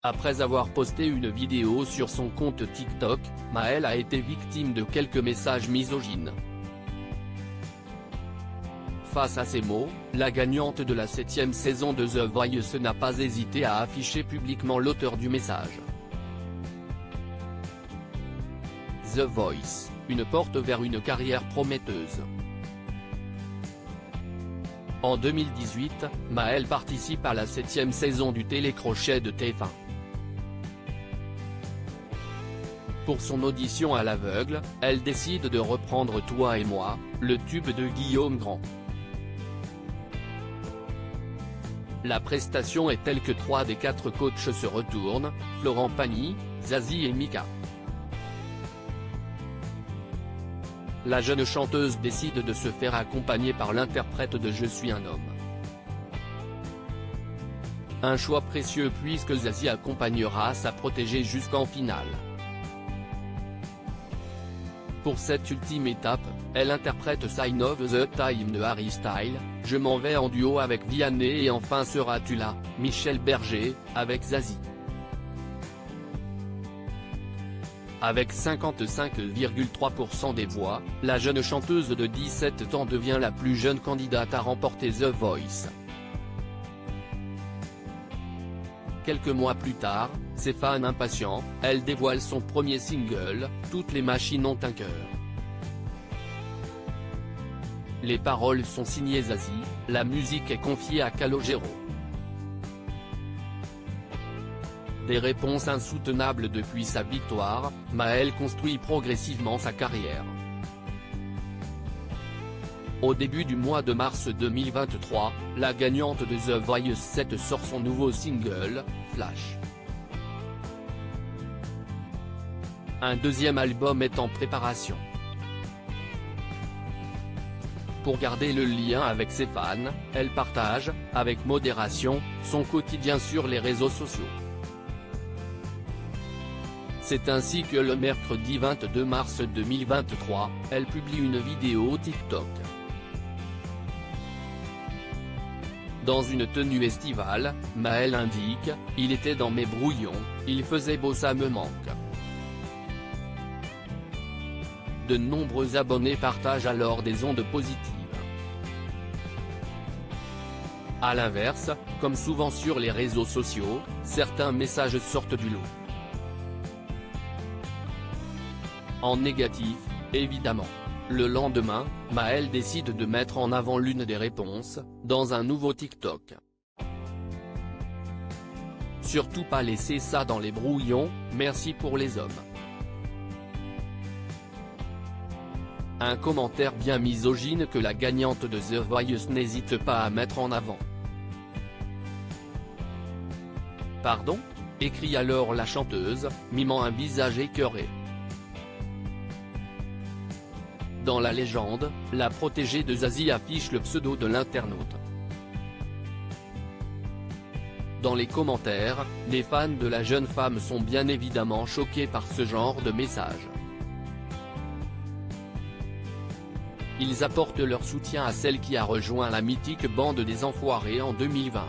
Après avoir posté une vidéo sur son compte TikTok, Maëlle a été victime de quelques messages misogynes. Face à ces mots, la gagnante de la 7e saison de The Voice n'a pas hésité à afficher publiquement l'auteur du message. The Voice, une porte vers une carrière prometteuse. En 2018, Maëlle participe à la 7e saison du télécrochet de TF1. Pour son audition à l'aveugle, elle décide de reprendre Toi et moi, le tube de Guillaume Grand. La prestation est telle que 3 des 4 coachs se retournent, Florent Pagny, Zazie et Mika. La jeune chanteuse décide de se faire accompagner par l'interprète de Je suis un homme. Un choix précieux puisque Zazie accompagnera sa protégée jusqu'en finale. Pour cette ultime étape, elle interprète Sign of the Time de Harry Styles, Je m'en vais en duo avec Vianney et Enfin seras-tu là, Michel Berger, avec Zazie. Avec 55,3% des voix, la jeune chanteuse de 17 ans devient la plus jeune candidate à remporter The Voice. Quelques mois plus tard, ses fans impatients, elle dévoile son premier single, Toutes les machines ont un cœur. Les paroles sont signées Zazie, la musique est confiée à Calogero. Des réponses insoutenables depuis sa victoire, Maëlle construit progressivement sa carrière. Au début du mois de mars 2023, la gagnante de The Voice 7 sort son nouveau single, Flash. Un deuxième album est en préparation. Pour garder le lien avec ses fans, elle partage, avec modération, son quotidien sur les réseaux sociaux. C'est ainsi que le mercredi 22 mars 2023, elle publie une vidéo TikTok. Dans une tenue estivale, Maëlle indique « Il était dans mes brouillons, il faisait beau, ça me manque ». De nombreux abonnés partagent alors des ondes positives. A l'inverse, comme souvent sur les réseaux sociaux, certains messages sortent du lot. En négatif, évidemment. Le lendemain, Maëlle décide de mettre en avant l'une des réponses, dans un nouveau TikTok. Surtout pas laisser ça dans les brouillons, merci pour les hommes. Un commentaire bien misogyne que la gagnante de The Voice n'hésite pas à mettre en avant. Pardon ? Écrit alors la chanteuse, mimant un visage écœuré. Dans la légende, la protégée de Zazie affiche le pseudo de l'internaute. Dans les commentaires, les fans de la jeune femme sont bien évidemment choqués par ce genre de message. Ils apportent leur soutien à celle qui a rejoint la mythique bande des Enfoirés en 2020.